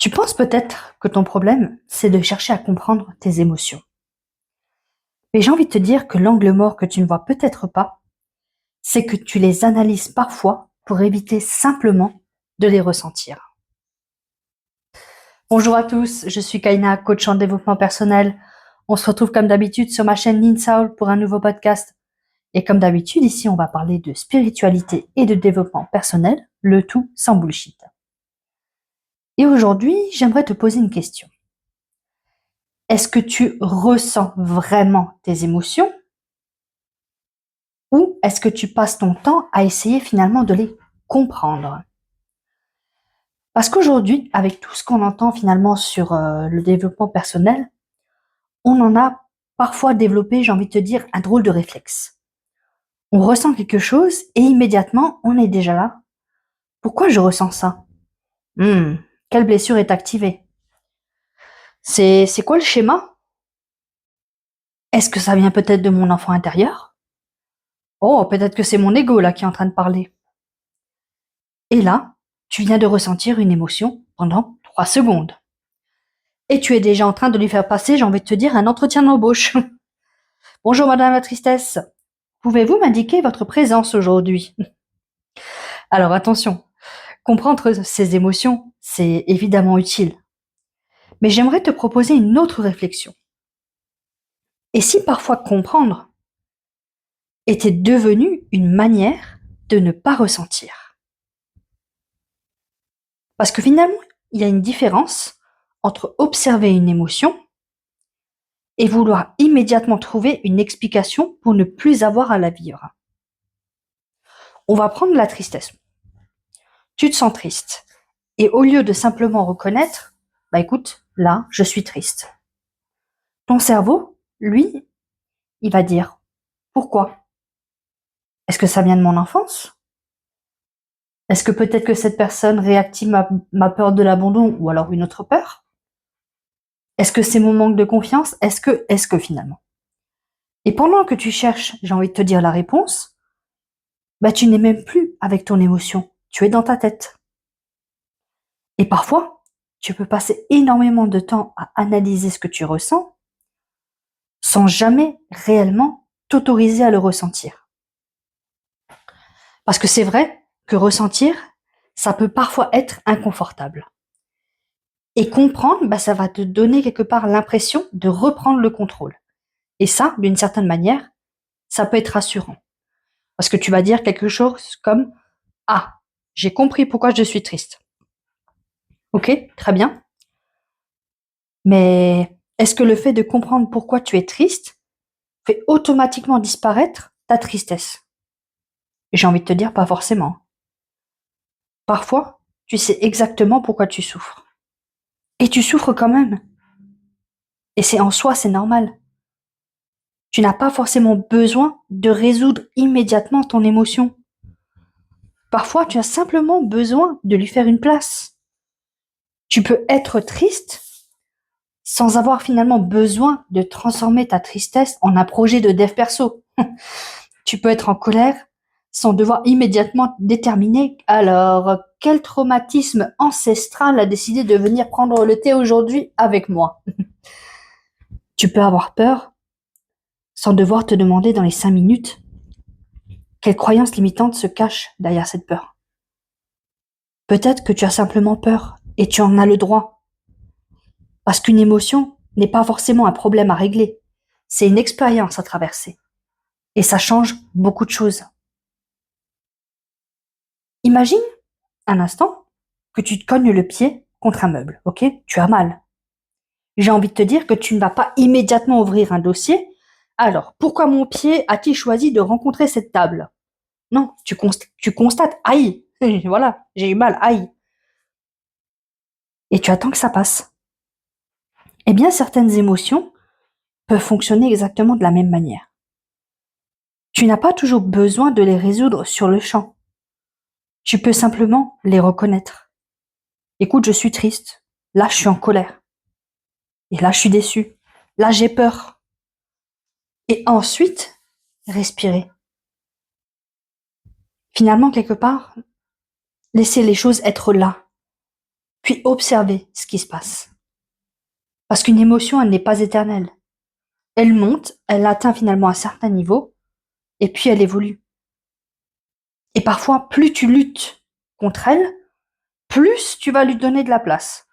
Tu penses peut-être que ton problème, c'est de chercher à comprendre tes émotions. Mais j'ai envie de te dire que l'angle mort que tu ne vois peut-être pas, c'est que tu les analyses parfois pour éviter simplement de les ressentir. Bonjour à tous, je suis Kaina, coach en développement personnel. On se retrouve comme d'habitude sur ma chaîne Lean Soul pour un nouveau podcast. Et comme d'habitude, ici, on va parler de spiritualité et de développement personnel, le tout sans bullshit. Et aujourd'hui, j'aimerais te poser une question. Est-ce que tu ressens vraiment tes émotions ou est-ce que tu passes ton temps à essayer finalement de les comprendre? Parce qu'aujourd'hui, avec tout ce qu'on entend finalement sur le développement personnel, on en a parfois développé, j'ai envie de te dire, un drôle de réflexe. On ressent quelque chose et immédiatement, on est déjà là. Pourquoi je ressens ça? Hmm, quelle blessure est activée? C'est quoi le schéma? Est-ce que ça vient peut-être de mon enfant intérieur? Oh, peut-être que c'est mon ego là qui est en train de parler. Et là, tu viens de ressentir une émotion pendant 3 secondes. Et tu es déjà en train de lui faire passer, j'ai envie de te dire, un entretien d'embauche. Bonjour Madame la Tristesse. Pouvez-vous m'indiquer votre présence aujourd'hui? Alors attention, comprendre ces émotions, c'est évidemment utile. Mais j'aimerais te proposer une autre réflexion. Et si parfois comprendre était devenu une manière de ne pas ressentir? Parce que finalement, il y a une différence entre observer une émotion et vouloir immédiatement trouver une explication pour ne plus avoir à la vivre. On va prendre la tristesse. Tu te sens triste. Et au lieu de simplement reconnaître, bah écoute, là, je suis triste. Ton cerveau, lui, il va dire, pourquoi? Est-ce que ça vient de mon enfance? Est-ce que peut-être que cette personne réactive ma peur de l'abandon ou alors une autre peur? Est-ce que c'est mon manque de confiance? Est-ce que finalement? Et pendant que tu cherches, j'ai envie de te dire la réponse, bah tu n'es même plus avec ton émotion. Tu es dans ta tête. Et parfois, tu peux passer énormément de temps à analyser ce que tu ressens sans jamais réellement t'autoriser à le ressentir. Parce que c'est vrai que ressentir, ça peut parfois être inconfortable. Et comprendre, bah, ça va te donner quelque part l'impression de reprendre le contrôle. Et ça, d'une certaine manière, ça peut être rassurant. Parce que tu vas dire quelque chose comme ah, j'ai compris pourquoi je suis triste. Ok, très bien. Mais est-ce que le fait de comprendre pourquoi tu es triste fait automatiquement disparaître ta tristesse? J'ai envie de te dire pas forcément. Parfois, tu sais exactement pourquoi tu souffres. Et tu souffres quand même. Et c'est en soi, c'est normal. Tu n'as pas forcément besoin de résoudre immédiatement ton émotion. Parfois, tu as simplement besoin de lui faire une place. Tu peux être triste sans avoir finalement besoin de transformer ta tristesse en un projet de dev perso. Tu peux être en colère sans devoir immédiatement déterminer alors quel traumatisme ancestral a décidé de venir prendre le thé aujourd'hui avec moi. Tu peux avoir peur sans devoir te demander dans les 5 minutes quelle croyance limitante se cache derrière cette peur. Peut-être que tu as simplement peur et tu en as le droit. Parce qu'une émotion n'est pas forcément un problème à régler, c'est une expérience à traverser. Et ça change beaucoup de choses. Imagine un instant que tu te cognes le pied contre un meuble, ok? Tu as mal. J'ai envie de te dire que tu ne vas pas immédiatement ouvrir un dossier. Alors, pourquoi mon pied a-t-il choisi de rencontrer cette table? Non, tu constates, aïe, voilà, j'ai eu mal, aïe. Et tu attends que ça passe. Eh bien, certaines émotions peuvent fonctionner exactement de la même manière. Tu n'as pas toujours besoin de les résoudre sur le champ. Tu peux simplement les reconnaître. Écoute, je suis triste. Là, je suis en colère. Et là, je suis déçue. Là, j'ai peur. Et ensuite, respirer. Finalement, quelque part, laisser les choses être là. puis observer ce qui se passe. Parce qu'une émotion, elle n'est pas éternelle. Elle monte, elle atteint finalement un certain niveau, et puis elle évolue. Et parfois, plus tu luttes contre elle, plus tu vas lui donner de la place.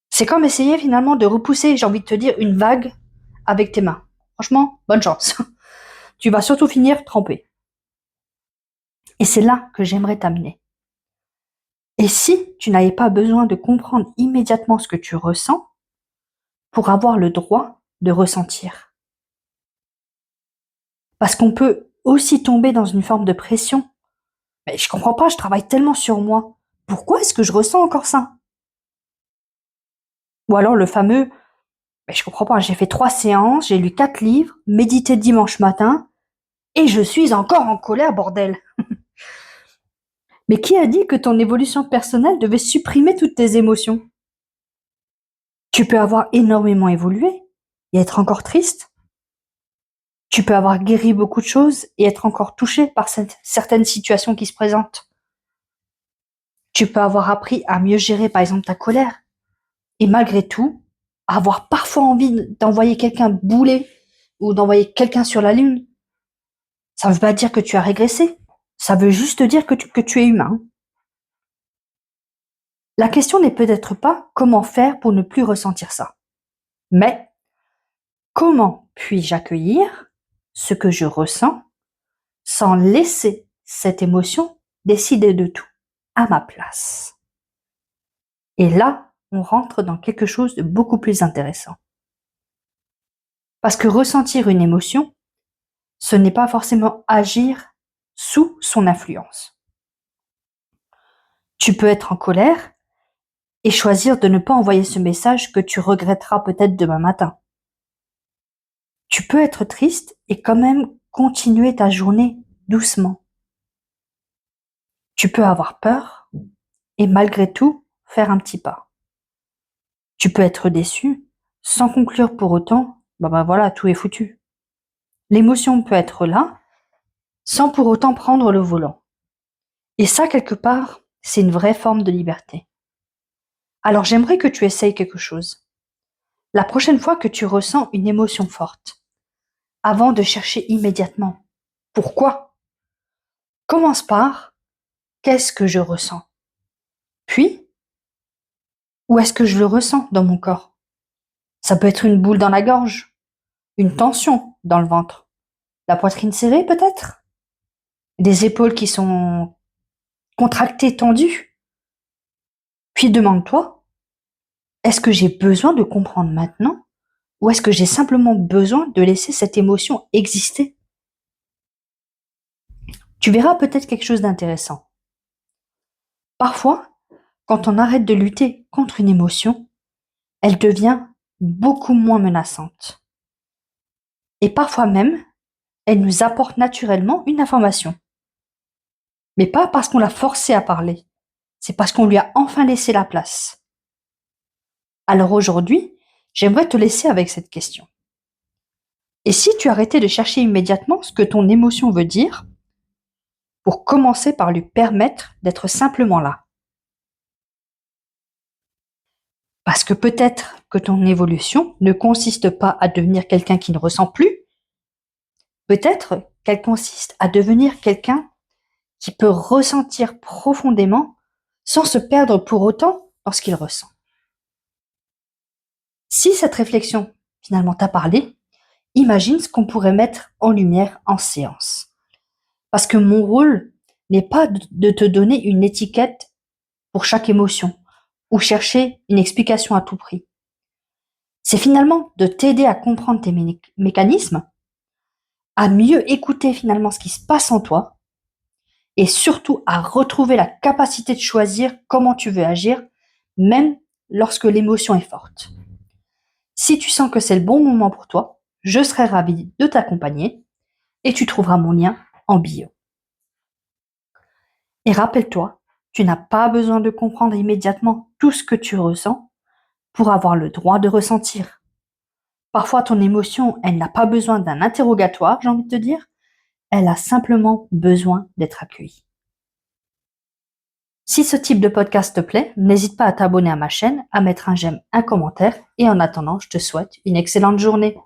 C'est comme essayer finalement de repousser, j'ai envie de te dire, une vague avec tes mains. Franchement, bonne chance. Tu vas surtout finir trempé. Et c'est là que j'aimerais t'amener. Et si tu n'avais pas besoin de comprendre immédiatement ce que tu ressens pour avoir le droit de ressentir? Parce qu'on peut aussi tomber dans une forme de pression. Mais je comprends pas, je travaille tellement sur moi. Pourquoi est-ce que je ressens encore ça? Ou alors le fameux, mais je comprends pas, j'ai fait 3 séances, j'ai lu 4 livres, médité dimanche matin, et je suis encore en colère, bordel. Mais qui a dit que ton évolution personnelle devait supprimer toutes tes émotions? Tu peux avoir énormément évolué et être encore triste. Tu peux avoir guéri beaucoup de choses et être encore touché par certaines situations qui se présentent. Tu peux avoir appris à mieux gérer, par exemple, ta colère. Et malgré tout, avoir parfois envie d'envoyer quelqu'un bouler ou d'envoyer quelqu'un sur la lune. Ça ne veut pas dire que tu as régressé. Ça veut juste dire que tu es humain. La question n'est peut-être pas comment faire pour ne plus ressentir ça, mais comment puis-je accueillir ce que je ressens sans laisser cette émotion décider de tout à ma place. Et là, on rentre dans quelque chose de beaucoup plus intéressant. Parce que ressentir une émotion, ce n'est pas forcément agir sous son influence. Tu peux être en colère et choisir de ne pas envoyer ce message que tu regretteras peut-être demain matin. Tu peux être triste et quand même continuer ta journée doucement. Tu peux avoir peur et malgré tout faire un petit pas. Tu peux être déçu sans conclure pour autant, voilà, tout est foutu. L'émotion peut être là sans pour autant prendre le volant. Et ça, quelque part, c'est une vraie forme de liberté. Alors j'aimerais que tu essayes quelque chose. La prochaine fois que tu ressens une émotion forte, avant de chercher immédiatement pourquoi, commence par qu'est-ce que je ressens? Puis, où est-ce que je le ressens dans mon corps? Ça peut être une boule dans la gorge, une tension dans le ventre, la poitrine serrée peut-être, des épaules qui sont contractées, tendues. Puis demande-toi, est-ce que j'ai besoin de comprendre maintenant ou est-ce que j'ai simplement besoin de laisser cette émotion exister? Tu verras peut-être quelque chose d'intéressant. Parfois, quand on arrête de lutter contre une émotion, elle devient beaucoup moins menaçante. Et parfois même, elle nous apporte naturellement une information. Mais pas parce qu'on l'a forcée à parler, c'est parce qu'on lui a enfin laissé la place. Alors aujourd'hui, j'aimerais te laisser avec cette question. Et si tu arrêtais de chercher immédiatement ce que ton émotion veut dire, pour commencer par lui permettre d'être simplement là? Parce que peut-être que ton évolution ne consiste pas à devenir quelqu'un qui ne ressent plus, peut-être qu'elle consiste à devenir quelqu'un qui peut ressentir profondément sans se perdre pour autant dans ce qu'il ressent. Si cette réflexion finalement t'a parlé, imagine ce qu'on pourrait mettre en lumière en séance. Parce que mon rôle n'est pas de te donner une étiquette pour chaque émotion ou chercher une explication à tout prix. C'est finalement de t'aider à comprendre tes mécanismes, à mieux écouter finalement ce qui se passe en toi et surtout à retrouver la capacité de choisir comment tu veux agir, même lorsque l'émotion est forte. Si tu sens que c'est le bon moment pour toi, je serai ravie de t'accompagner et tu trouveras mon lien en bio. Et rappelle-toi, tu n'as pas besoin de comprendre immédiatement tout ce que tu ressens pour avoir le droit de ressentir. Parfois, ton émotion, elle n'a pas besoin d'un interrogatoire, j'ai envie de te dire, elle a simplement besoin d'être accueillie. Si ce type de podcast te plaît, n'hésite pas à t'abonner à ma chaîne, à mettre un j'aime, un commentaire et en attendant, je te souhaite une excellente journée.